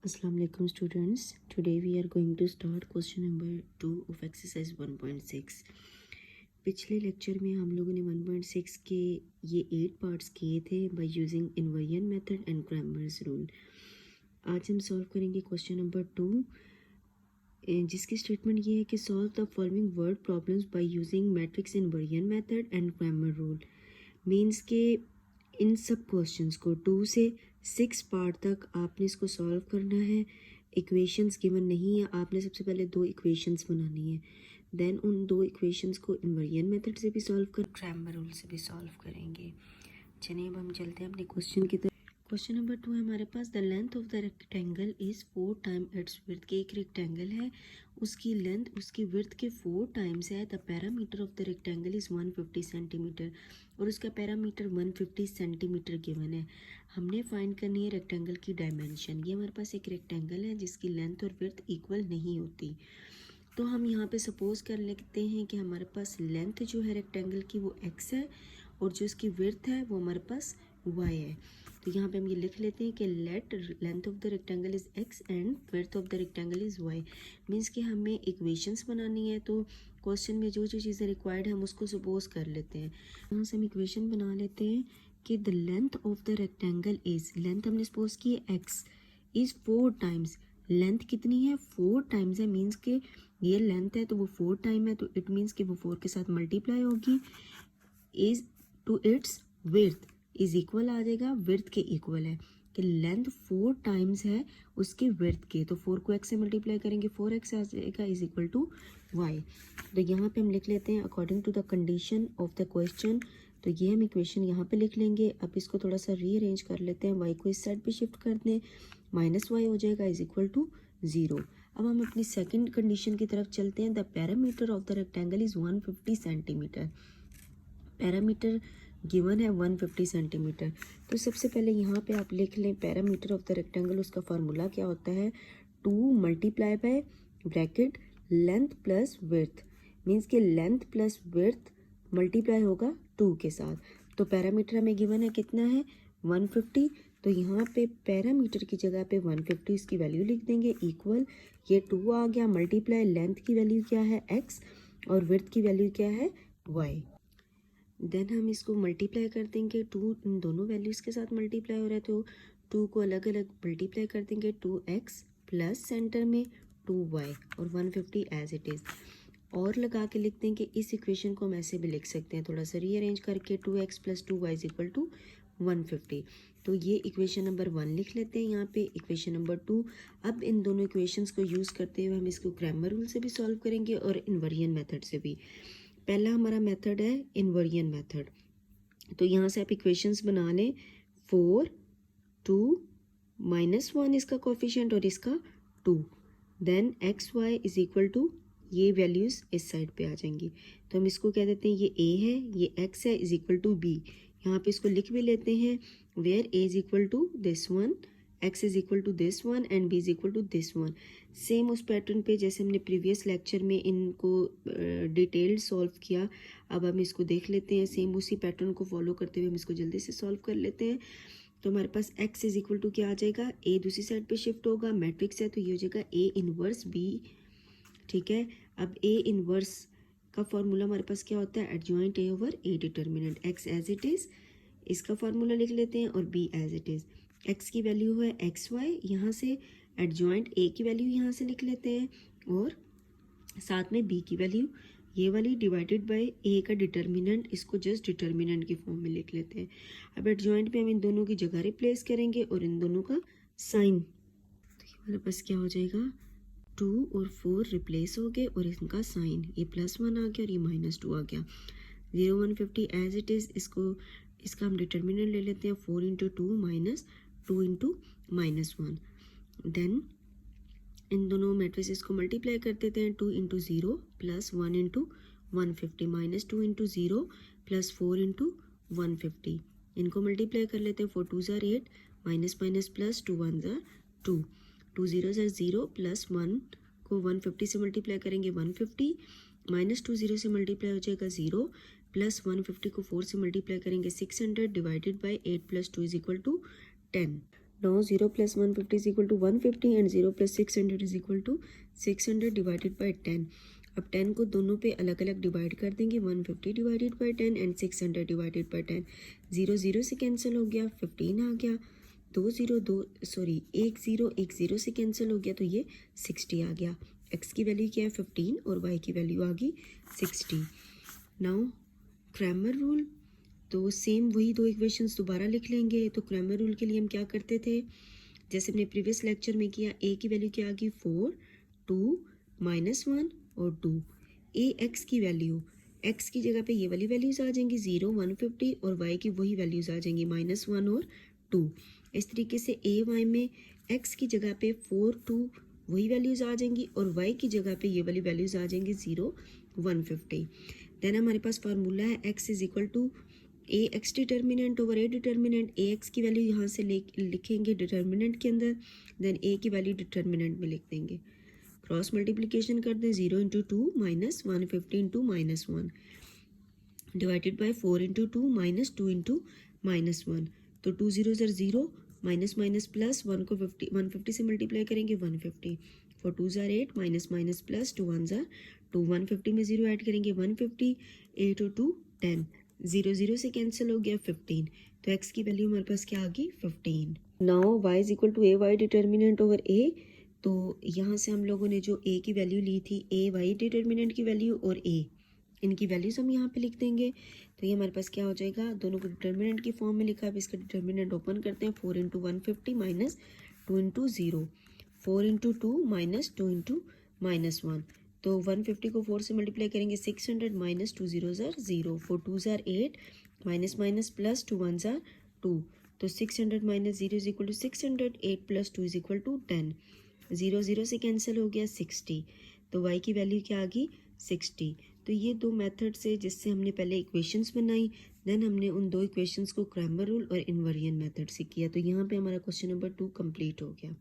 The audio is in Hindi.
Assalamu alaikum students. Today we are going to start question number 2 of exercise 1.6. पिछले लेक्चर में हम लोगों ने 1.6 के ये 8 पार्ट्स किए थे by using inversion method and Cramer's rule. आज हम सॉल्व करेंगे क्वेश्चन नंबर 2, जिसकी स्टेटमेंट ये है कि solve the following word problems by using matrix inversion method and Cramer rule. Means के इन सब क्वेश्चंस को 2 से 6 पार्ट तक आपने इसको सॉल्व करना है। इक्वेशंस गिवन नहीं है, आपने सबसे पहले 2 इक्वेशंस बनानी है, देन उन 2 इक्वेशंस को इन्वर्जन मेथड से भी सॉल्व कर क्रैमर रूल से भी सॉल्व करेंगे। चलिए अब हम चलते हैं अपने क्वेश्चन की तरफ। क्वेश्चन नंबर 2 है हमारे पास, the length of the rectangle is 4 time its width. के एक रेक्टेंगल है, उसकी लेंथ उसकी विड्थ के 4 टाइम्स है। The parameter of the rectangle is 150 centimetre और उसका पैरामीटर 150 सेंटीमीटर गिवन है। हमने फाइंड करनी है रेक्टेंगल की डायमेंशन। ये हमारे पास एक रेक्टेंगल है जिसकी लेंथ और विड्थ इक्वल नहीं होती, तो हम यहाँ पे सपोज कर लेते हैं कि हमारे पास लेंथ जो है रेक्टेंगल की वो x है और जो इसकी विड्थ है वो हमारे पास y है। तो यहाँ पे हम ये लिख लेते हैं कि late length of the rectangle is x and width of the rectangle is y। Means कि हमें इक्वेशंस बनानी है, तो क्वेश्चन में जो जो चीज़ें रिक्वायर्ड है हम उसको सपोज कर लेते हैं। यहाँ से हम इक्वेशन बना लेते हैं कि the length of the rectangle is, length हमने सपोज की है x, इज़ 4 टाइम्स। लेंथ कितनी है? 4 टाइम्स है। मीन्स के ये लेंथ है तो वो 4 टाइम है, तो इट मीन्स कि वो 4 के साथ मल्टीप्लाई होगी। Is to its width is equal आ जाएगा, विड्थ के इक्वल है कि लेंथ 4 टाइम्स है उसके विड्थ के, तो 4 को x से मल्टीप्लाई करेंगे 4x आ जाएगा इज इक्वल टू y। तो यहाँ पे हम लिख लेते हैं according to the condition of the question. तो ये हम इक्वेशन यहाँ पे लिख लेंगे। अब इसको थोड़ा सा रीअरेंज कर लेते हैं, y को इस साइड पे शिफ्ट कर दें, -y हो जाएगा इज इक्वल टू 0। अब हम अपनी सेकंड कंडीशन की तरफ चलते हैं। The parameter of the rectangle is 150 centimetre. Parameter given है 150 सेंटीमीटर। तो सबसे पहले यहाँ पे आप लिख लें पैरामीटर ऑफ द रेक्टेंगल, उसका फार्मूला क्या होता है? 2 multiply by bracket length plus width. Means के लेंथ प्लस विड्थ मल्टीप्लाई होगा 2 के साथ। तो पैरामीटर हमें गिवन है कितना है? 150। तो यहाँ पे पैरामीटर की जगह पे 150 इसकी वैल्यू लिख देंगे इक्वल, ये 2 आ गया, मल्टीप्लाई लेंथ की वैल्यू क्या है x और विड्थ की वैल्यू क्या है y। देन हम इसको मल्टीप्लाई कर देंगे, 2 इन दोनों वैल्यूज़ के साथ मल्टीप्लाई हो रहा है तो 2 को अलग अलग मल्टीप्लाई कर देंगे, 2x प्लस सेंटर में 2y और 150 एज इट इज़। और लगा के लिख देंगे, इस इक्वेशन को हम ऐसे भी लिख सकते हैं थोड़ा सा रीअरेंज करके, 2x plus 2y is equal to 150। तो ये इक्वेशन नंबर 1 लिख लेते हैं यहाँ पे, इक्वेशन नंबर 2। अब इन दोनों इक्वेशंस को यूज़ करते हुए हम इसको क्रैमर रूल से भी सॉल्व करेंगे और इन्वर्जन मेथड से भी। पहला हमारा मेथड है इन्वर्जन मेथड। तो यहाँ से आप इक्वेशंस बना लें, 4 2 -1 इसका कोफिशिएंट और इसका 2, then X Y is equal to, ये वैल्यूज़ इस साइड पे आ जाएंगी। तो हम इसको कह देते हैं ये a है, ये x है इज इक्वल टू b। यहाँ पे इसको लिख भी लेते हैं, where a is equal to this one, x is equal to this one and b is equal to this one. Same उस पैटर्न पे जैसे हमने प्रीवियस लेक्चर में इनको डिटेल्ड सॉल्व किया, अब हम इसको देख लेते हैं। सेम उसी पैटर्न को फॉलो करते हुए हम इसको जल्दी से सॉल्व कर लेते हैं। तो हमारे पास x इज इक्वल टू क्या आ जाएगा? a दूसरी साइड पे शिफ्ट होगा, मैट्रिक्स है तो ये हो जाएगा a इनवर्स b। ठीक है, अब a इनवर्स का फॉर्मूला हमारे पास क्या होता है? Adjoint a over a determinant, x as it is इसका फार्मूला लिख लेते हैं और b as it is. x की वैल्यू है एक्स वाई, यहाँ से एडजॉइंट a की वैल्यू यहाँ से लिख लेते हैं और साथ में b की वैल्यू ये वाली डिवाइडेड बाय a का डिटर्मिनेंट, इसको जस्ट डिटर्मिनेंट की फॉर्म में लिख लेते हैं। अब एडजॉइंट पे हम इन दोनों की जगह रिप्लेस करेंगे और इन दोनों का साइन, तो ये हमारे पास क्या हो जाएगा? 2 और 4 रिप्लेस हो गए और इनका साइन, ये +1 आ गया और ये -2 आ गया। 0 150 एज इट इज़, इसको इसका हम डिटर्मिनेंट ले लेते हैं, 4 into 2 minus 2 into -1। Then in दोनों मैट्रिसेस को मल्टीप्लाई कर देते हैं, 2 into 0 plus 1 into 150 minus 2 into 0 plus 4 into 150। इनको मल्टीप्लाई कर लेते हैं, 4 2 ज़ार 8 माइनस माइनस प्लस 2 1 ज़ार 2, 2 0 ज़ार 0 प्लस 1 को 150 से मल्टीप्लाई करेंगे 150, माइनस 2 0 से मल्टीप्लाई हो जाएगा 0 प्लस 150 को 4 से मल्टीप्लाई करेंगे 600 divided by 8 plus 2 is equal to 10। Now 0 plus 150 is equal to 150 and 0 plus 600 is equal to 600 divided by 10. अब 10 को दोनों पे अलग अलग डिवाइड कर देंगे. 150 divided by 10 and 600 divided by 10. 0 0 से कैंसिल हो गया, 15 आ गया. 1 0 से कैंसिल हो गया तो ये 60 आ गया. x की वैल्यू क्या है 15 और y की वैल्यू आ गई 60. नाउ क्रैमर रूल, तो सेम वही दो इक्वेशंस दोबारा लिख लेंगे. तो क्रैमर रूल के लिए हम क्या करते थे, जैसे हमने प्रीवियस लेक्चर में किया, a की वैल्यू क्या आ गई 4, 2, -1 और 2. a x की वैल्यू, x की जगह पे ये वाली वैल्यूज़ आ जाएंगी 0, 150 और y की वही वैल्यूज़ आ जाएंगी -1 और 2. इस तरीके से a y में x की जगह पे 4, 2 वही वैल्यूज़ आ जाएंगी और y की जगह पे ये वाली वैल्यूज़ आ जाएंगी 0, 150. देन हमारे पास फार्मूला है x is equal to A X determinant over A determinant. A X की वैल्यू यहाँ से लिखेंगे डिटर्मिनेंट के अंदर, देन ए की वैल्यू डिटर्मिनेंट में लिख देंगे. क्रॉस मल्टीप्लिकेशन कर दें 0 into 2 minus 150 into -1 divided by 4 into 2 minus 2 into -1. तो 2 0 ज़र 0, माइनस माइनस प्लस 1 को 150 से मल्टीप्लाई करेंगे 150. 4 2 ज़र 8, माइनस माइनस प्लस 2 1 ज़र 2. 150 में 0 ऐड करेंगे 150, 8 और 2 10. 0 0 से कैंसिल हो गया 15. तो x की वैल्यू हमारे पास क्या आ गई 15. Now y is equal to A Y determinant over a. तो यहाँ से हम लोगों ने जो a की वैल्यू ली थी, ए वाई डिटर्मिनेंट की वैल्यू और a इनकी वैल्यूज हम यहाँ पे लिख देंगे. तो ये हमारे पास क्या हो जाएगा, दोनों को डिटर्मिनेंट की फॉर्म में लिखा है. इसका डिटर्मिनेंट ओपन करते हैं. 4 into 150 minus 2 into 0, 4 into 2 minus 2 into -1. तो 150 को 4 से मल्टीप्लाई करेंगे 600, माइनस 2 0 ज़र 0, 4 2 ज़र 8, माइनस माइनस प्लस 2 1 ज़र 2. तो 600 minus 0 is equal to 600, 8 plus 2 is equal to 10. 0 0 से कैंसिल हो गया 60. तो y की वैल्यू क्या आ गई 60. तो ये दो मेथड से जिससे हमने पहले इक्वेशंस बनाई, देन हमने उन दो इक्वेशंस को क्रैमर रूल और इन्वर्जन मेथड से किया. तो यहाँ पे हमारा क्वेश्चन नंबर 2 कंप्लीट हो गया.